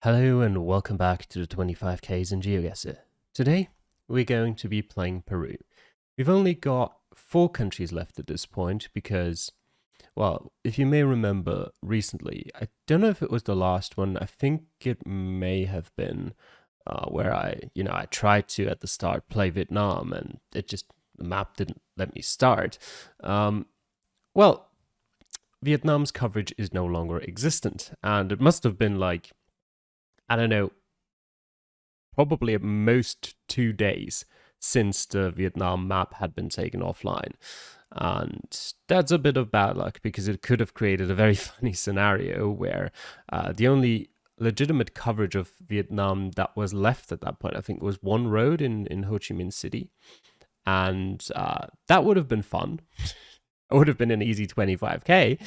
Hello and welcome back to the 25Ks in GeoGuessr. Today, we're going to be playing Peru. We've only got 4 countries left at this point because, well, if you may remember recently, I don't know if it was the last one, I think it may have been where I tried to at the start play Vietnam and the map didn't let me start. Well, Vietnam's coverage is no longer existent and it must have been like, I don't know, probably at most 2 days since the Vietnam map had been taken offline. And that's a bit of bad luck because it could have created a very funny scenario where the only legitimate coverage of Vietnam that was left at that point, I think, was one road in Ho Chi Minh City. And that would have been fun. It would have been an easy 25K.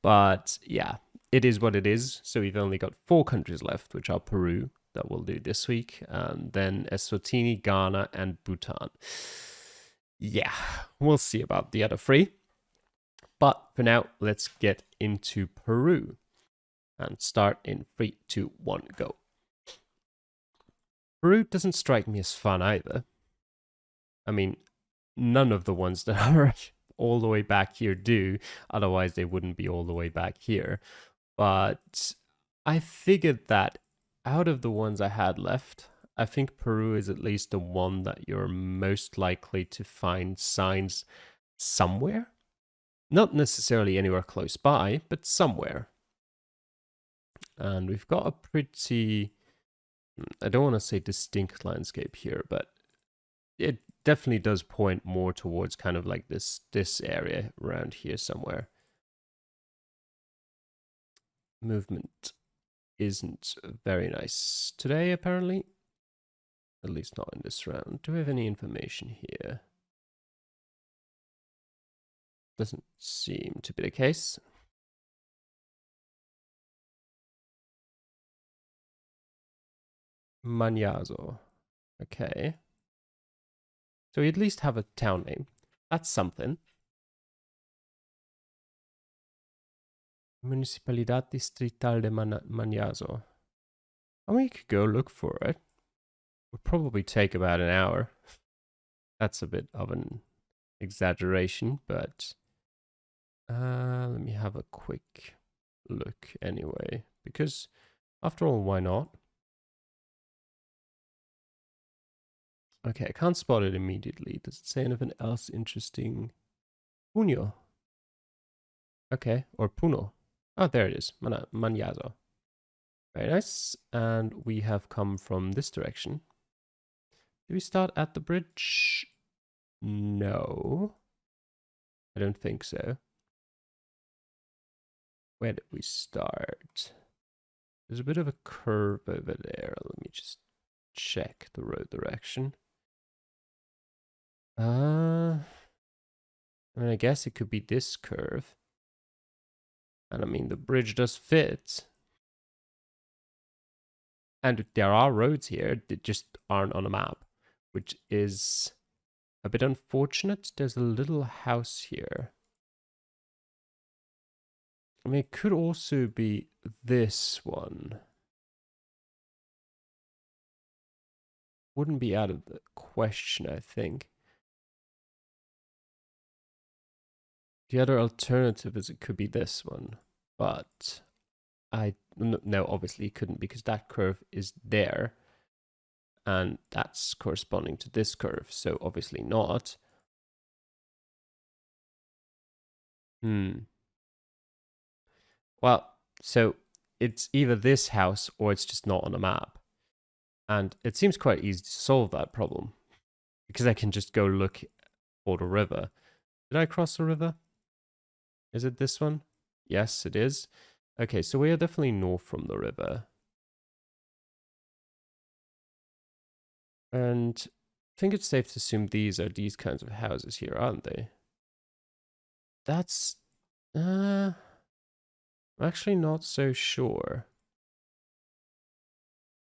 But yeah, it is what it is. So we've only got 4 countries left, which are Peru, that we'll do this week, and then Eswatini, Ghana, and Bhutan. Yeah, we'll see about the other 3. But for now, let's get into Peru and start in 3, 2, 1, go. Peru doesn't strike me as fun either. I mean, none of the ones that are all the way back here do, otherwise they wouldn't be all the way back here. But I figured that out of the ones I had left, I think Peru is at least the one that you're most likely to find signs somewhere. Not necessarily anywhere close by, but somewhere. And we've got a pretty, I don't want to say distinct landscape here, but it definitely does point more towards kind of like this area around here somewhere. Movement isn't very nice today, apparently. At least not in this round. Do we have any information here? Doesn't seem to be the case. Manyazo. Okay. So we at least have a town name. That's something. Municipalidad Distrital de Manyazo. I mean, you could go look for it. Would probably take about an hour. That's a bit of an exaggeration, but let me have a quick look anyway, because after all, why not? Okay, I can't spot it immediately. Does it say anything else interesting? Puño. Okay, or Puno. Oh, there it is. Manyazo. Very nice. And we have come from this direction. Do we start at the bridge? No. I don't think so. Where did we start? There's a bit of a curve over there. Let me just check the road direction. I mean, I guess it could be this curve. And I mean, the bridge does fit. And there are roads here that just aren't on a map, which is a bit unfortunate. There's a little house here. I mean, it could also be this one. Wouldn't be out of the question, I think. The other alternative is it could be this one, but no, obviously it couldn't because that curve is there and that's corresponding to this curve, so obviously not. Well, so it's either this house or it's just not on the map. And it seems quite easy to solve that problem because I can just go look for the river. Did I cross the river? Is it this one? Yes, it is. Okay, so we are definitely north from the river. And I think it's safe to assume these are these kinds of houses here, aren't they? That's... I'm actually not so sure.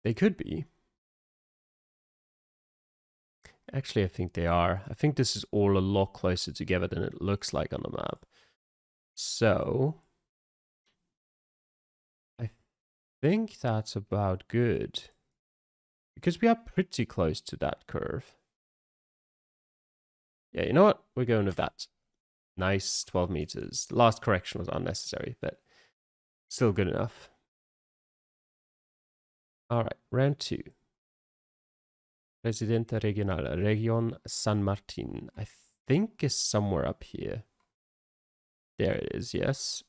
They could be. Actually, I think they are. I think this is all a lot closer together than it looks like on the map. So, I think that's about good. Because we are pretty close to that curve. Yeah, you know what? We're going with that. Nice, 12 meters. The last correction was unnecessary, but still good enough. All right, round 2. Presidente Regional, Region San Martin. I think is somewhere up here. There it is, yes.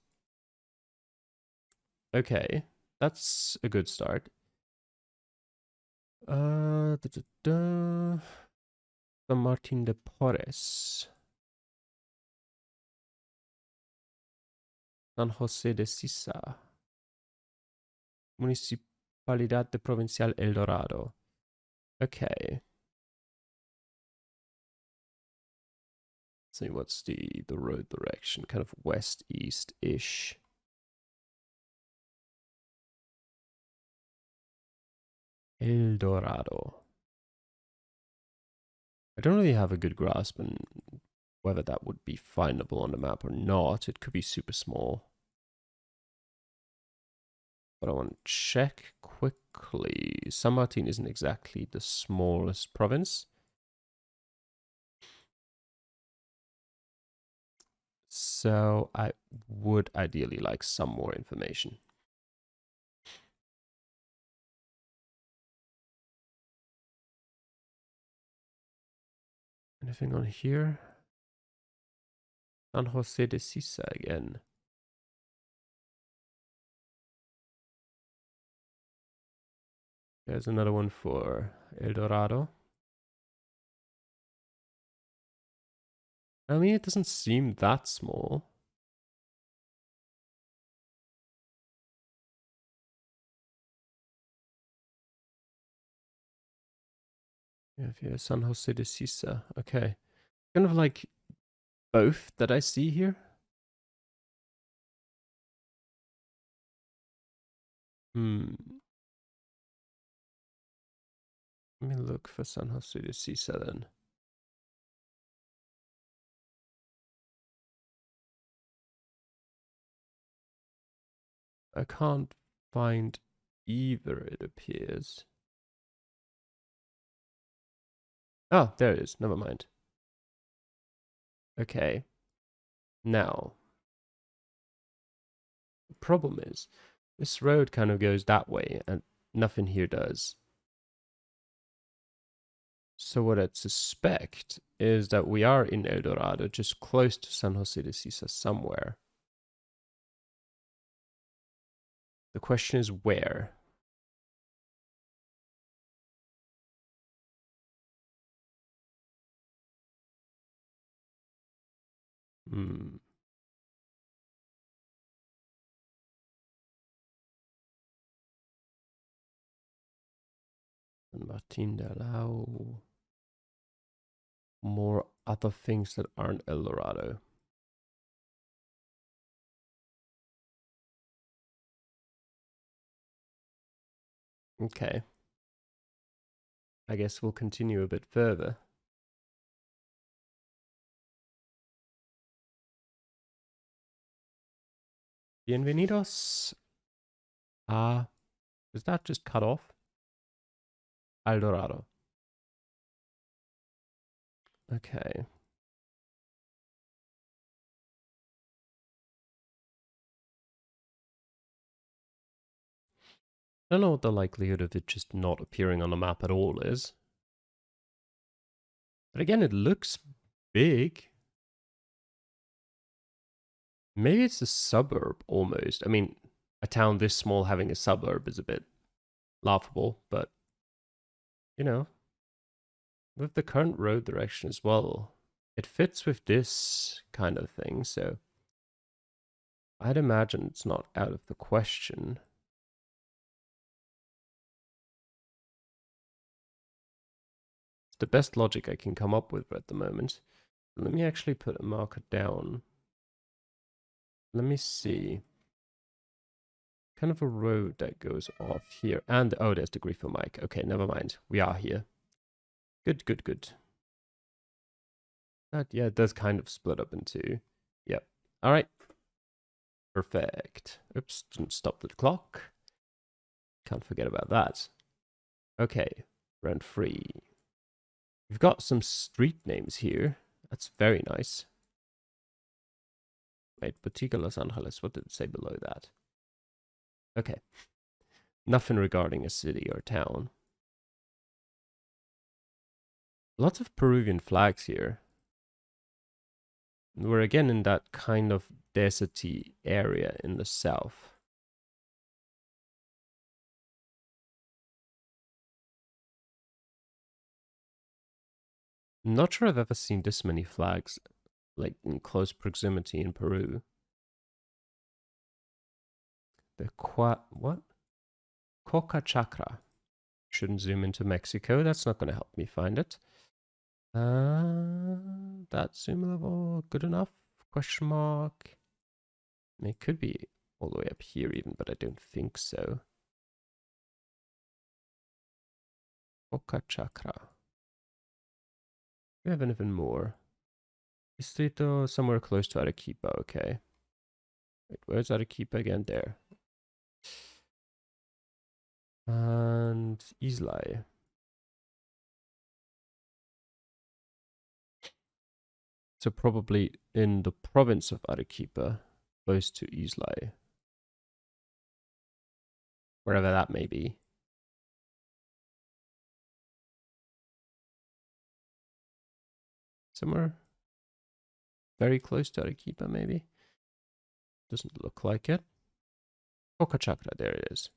Okay, that's a good start. San Martin de Porres. San José de Sisa. Municipalidad de Provincial El Dorado. Okay. Let's see, what's the road direction? Kind of west-east-ish. El Dorado. I don't really have a good grasp on whether that would be findable on the map or not. It could be super small. But I want to check quickly. San Martin isn't exactly the smallest province. So I would ideally like some more information. Anything on here? San Jose de Sisa again. There's another one for El Dorado. I mean, it doesn't seem that small. Yeah, San Jose de Sisa. Okay. Kind of like both that I see here. Let me look for San Jose de Sisa then. I can't find either, it appears. Oh, there it is. Never mind. Okay. Now, the problem is, this road kind of goes that way, and nothing here does. So what I'd suspect is that we are in El Dorado, just close to San Jose de Sisa somewhere. The question is where? Hmm. Martin de Lau. More other things that aren't El Dorado. Okay. I guess we'll continue a bit further. Bienvenidos a... Is that just cut off? El Dorado. Okay. I don't know what the likelihood of it just not appearing on the map at all is. But again, it looks big. Maybe it's a suburb almost. I mean, a town this small having a suburb is a bit laughable, but you know, with the current road direction as well, it fits with this kind of thing, so I'd imagine it's not out of the question. It's the best logic I can come up with at the moment. Let me actually put a marker down. Let me see. Kind of a road that goes off here. And, oh, there's the griefer mic. Okay, never mind. We are here. Good, good, good. Yeah, it does kind of split up in two. Yep. All right. Perfect. Oops, didn't stop the clock. Can't forget about that. Okay, round 3. We've got some street names here. That's very nice. Wait, Botica Los Angeles, what did it say below that? Okay. Nothing regarding a city or town. Lots of Peruvian flags here. We're again in that kind of deserty area in the south. Not sure I've ever seen this many flags, like in close proximity in Peru. The what? Coca Chakra. Shouldn't zoom into Mexico. That's not going to help me find it. That zoom level good enough? Question mark. I mean, it could be all the way up here even, but I don't think so. Coca Chakra. We have anything more. Distrito somewhere close to Arequipa, okay. Wait, where's Arequipa again? There. And Islay. So probably in the province of Arequipa, close to Islay. Wherever that may be. Somewhere very close to Arequipa, maybe. Doesn't look like it. Coca Chakra, there it is.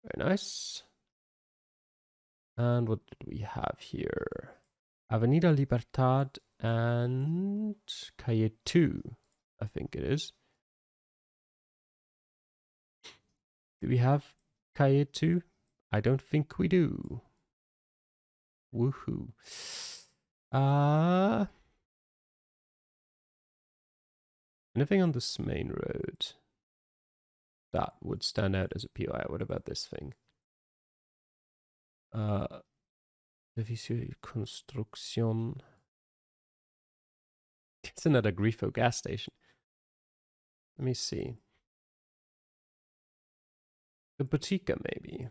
Very nice. And what did we have here? Avenida Libertad and Calle 2, I think it is. Do we have Calle 2? I don't think we do. Woohoo. Anything on this main road that would stand out as a POI? What about this thing? Servicio de construcción. It's another Grifo gas station. Let me see. The Botica, maybe.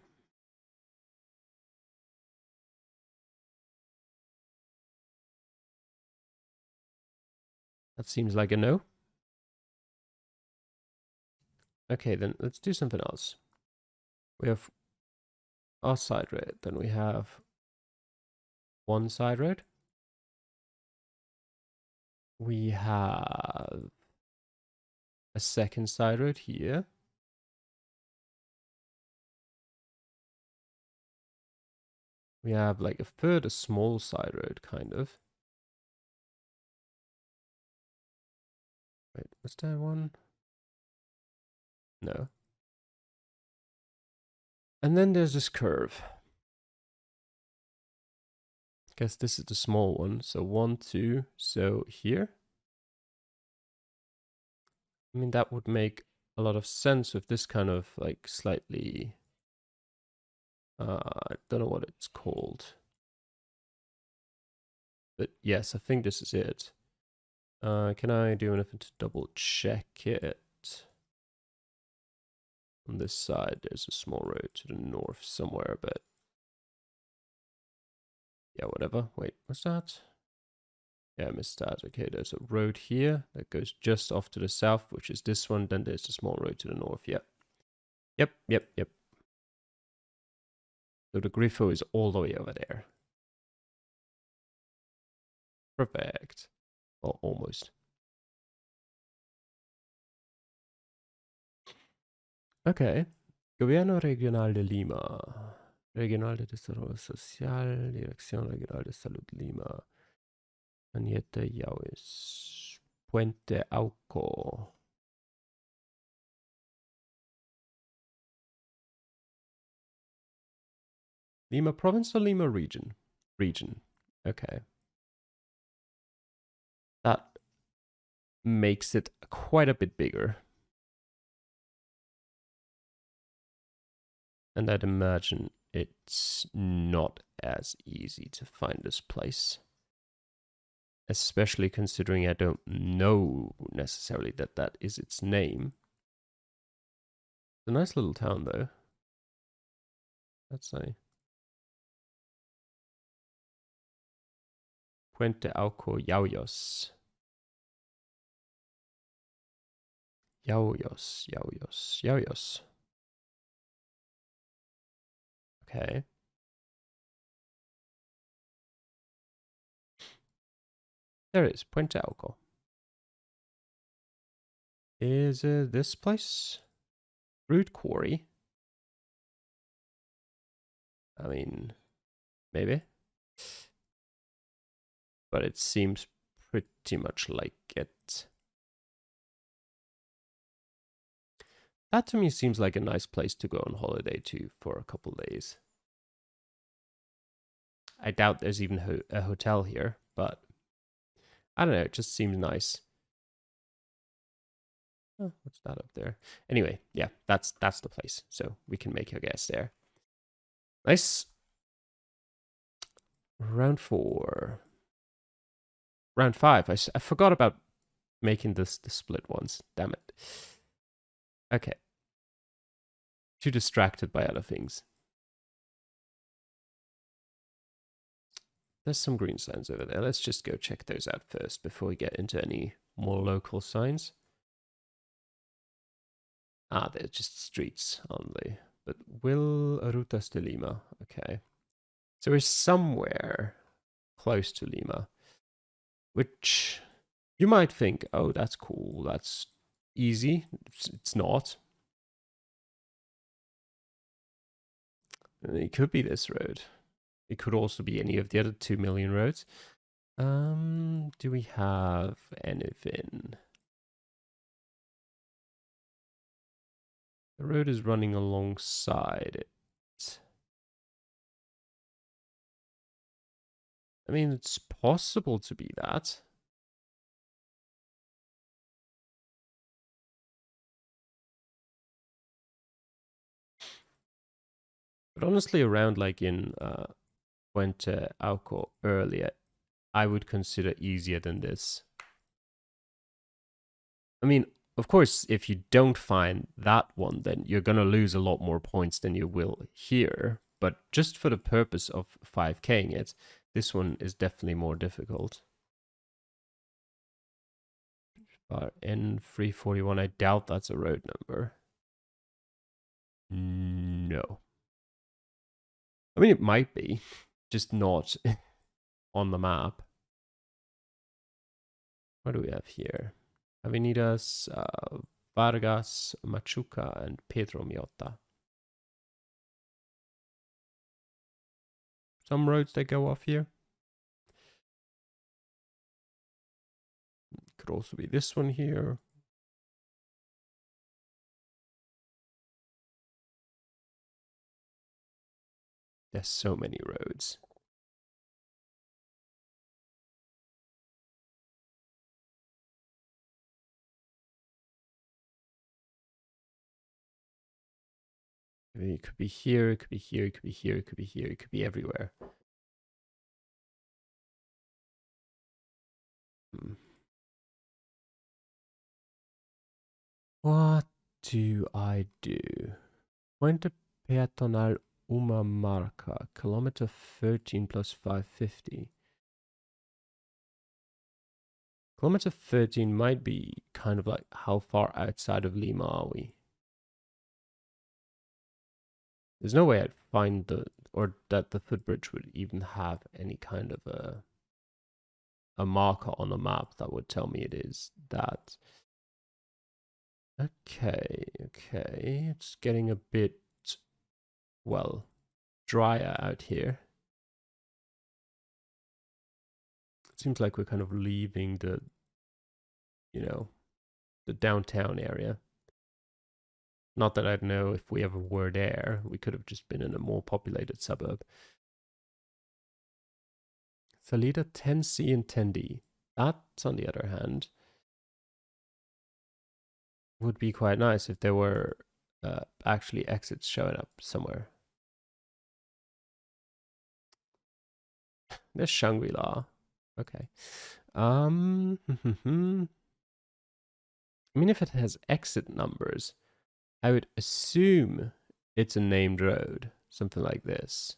That seems like a no. Okay, then let's do something else. We have our side road. Then we have one side road. We have a second side road here. We have like a further small side road, kind of. Wait, was there one? No. And then there's this curve. Guess this is the small one. So 1, 2. So here. I mean, that would make a lot of sense with this kind of like slightly... I don't know what it's called. But yes, I think this is it. Can I do anything to double check it? On this side, there's a small road to the north somewhere, but... yeah, whatever. Wait, what's that? Yeah, I missed that. Okay, there's a road here that goes just off to the south, which is this one. Then there's the small road to the north. Yep. Yep. So the Grifo is all the way over there. Perfect. Well, almost. Okay. Gobierno Regional de Lima. Regional de Desarrollo Social. Dirección Regional de Salud Lima. Anieta Yawis. Puente Auco. Lima province or Lima region? Region. Okay. That makes it quite a bit bigger. And I'd imagine it's not as easy to find this place. Especially considering I don't know necessarily that that is its name. It's a nice little town, though. Let's say Puente Auco Yauyos. Yauyos, Yauyos, Yauyos. Okay. There it is, Puente Auco. Is it this place? Root Quarry? I mean, maybe. But it seems pretty much like it. That to me seems like a nice place to go on holiday to for a couple days. I doubt there's even a hotel here, but I don't know, it just seems nice. Oh, what's that up there? Anyway, yeah, that's the place. So we can make your guess there. Nice. Round 4. Round 5. I forgot about making this the split ones. Damn it. Okay. Too distracted by other things. There's some green signs over there. Let's just go check those out first before we get into any more local signs. Ah, they're just streets, aren't they? But Will Rutas de Lima. Okay. So we're somewhere close to Lima, which you might think, oh, that's cool. That's easy. It's not. It could be this road. It could also be any of the other 2 million roads. Do we have anything? The road is running alongside it. I mean, it's possible to be that. But honestly, around like in Puente Auco earlier, I would consider easier than this. I mean, of course, if you don't find that one, then you're going to lose a lot more points than you will here. But just for the purpose of 5K'ing it, this one is definitely more difficult. But N341, I doubt that's a road number. No. I mean, it might be, just not on the map. What do we have here? Avenidas, Vargas, Machuca, and Pedro Miota. Some roads that go off here. Could also be this one here. There's so many roads. It could be here, it could be here, it could be here, it could be here, it could be everywhere. What do I do? Puente Peatonal Uma Marca, kilometer 13 plus 550. Kilometer 13 might be kind of like how far outside of Lima are we? There's no way I'd find or that the footbridge would even have any kind of a marker on a map that would tell me it is that. Okay, it's getting a bit, well, drier out here. It seems like we're kind of leaving the downtown area. Not that I'd know if we ever were there. We could have just been in a more populated suburb. Salida 10C and 10D. That, on the other hand, would be quite nice if there were actually exits showing up somewhere. There's Shangri-La. Okay. I mean, if it has exit numbers, I would assume it's a named road. something like this.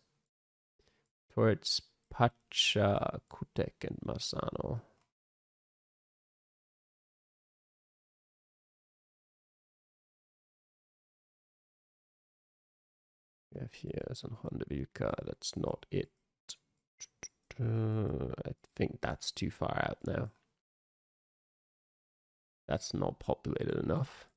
Towards Pacha, Kutek, and Masano. We have here some Hondavilka, that's not it. I think that's too far out now. That's not populated enough.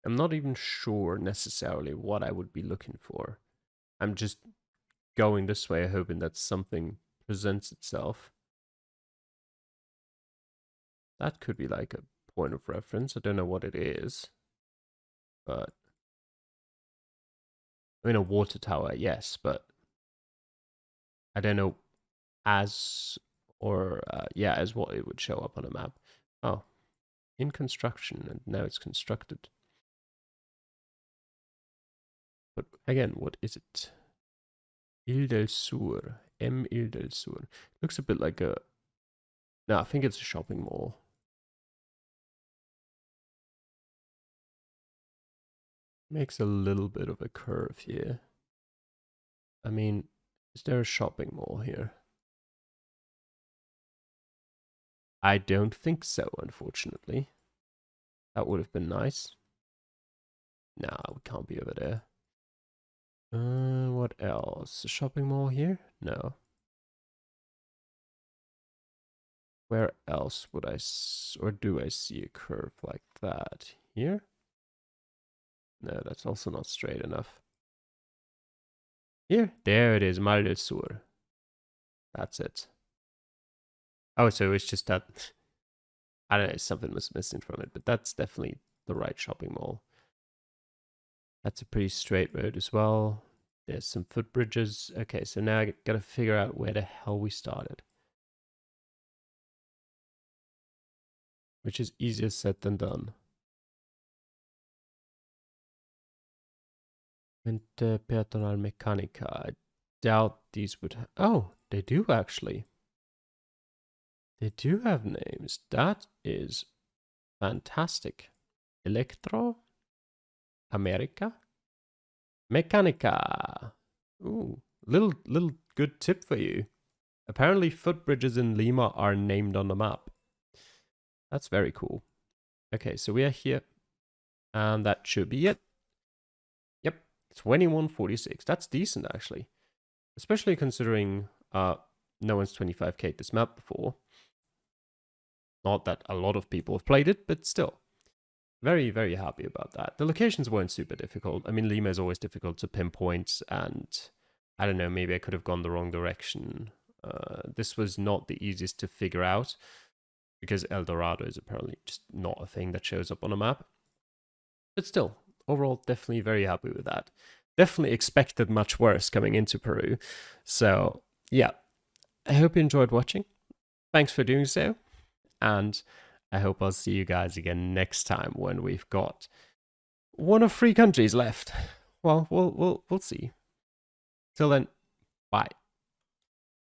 I'm not even sure necessarily what I would be looking for. I'm just going this way, hoping that something presents itself. That could be like a point of reference. I don't know what it is, but I mean a water tower, yes, but I don't know as as what it would show up on a map. Oh, in construction, and now it's constructed. But again, what is it? Ile del Sur. Ile del Sur. Looks a bit like a... No, I think it's a shopping mall. Makes a little bit of a curve here. I mean, is there a shopping mall here? I don't think so, unfortunately. That would have been nice. Nah, we can't be over there. What else? A shopping mall here? No. Where else would or do I see a curve like that? Here? No, that's also not straight enough. Here? There it is, Mar del Sur. That's it. Oh, so it's just that... I don't know, something was missing from it, but that's definitely the right shopping mall. That's a pretty straight road as well. There's some footbridges. Okay, so now I gotta figure out where the hell we started. Which is easier said than done. Mente Peatonal Mechanica. I doubt these would... Oh, they do actually. They do have names. That is fantastic. Electro? America? Mechanica. Ooh, little good tip for you. Apparently footbridges in Lima are named on the map. That's very cool. Okay, so we are here. And that should be it. Yep, 2146. That's decent, actually. Especially considering no one's 25k'd this map before. Not that a lot of people have played it, but still. Very, very happy about that. The locations weren't super difficult. I mean, Lima is always difficult to pinpoint, and I don't know, maybe I could have gone the wrong direction. This was not the easiest to figure out, because El Dorado is apparently just not a thing that shows up on a map. But still, overall, definitely very happy with that. Definitely expected much worse coming into Peru. So, yeah, I hope you enjoyed watching. Thanks for doing so. And I hope I'll see you guys again next time when we've got one of 3 countries left. Well, we'll see. Till then, bye.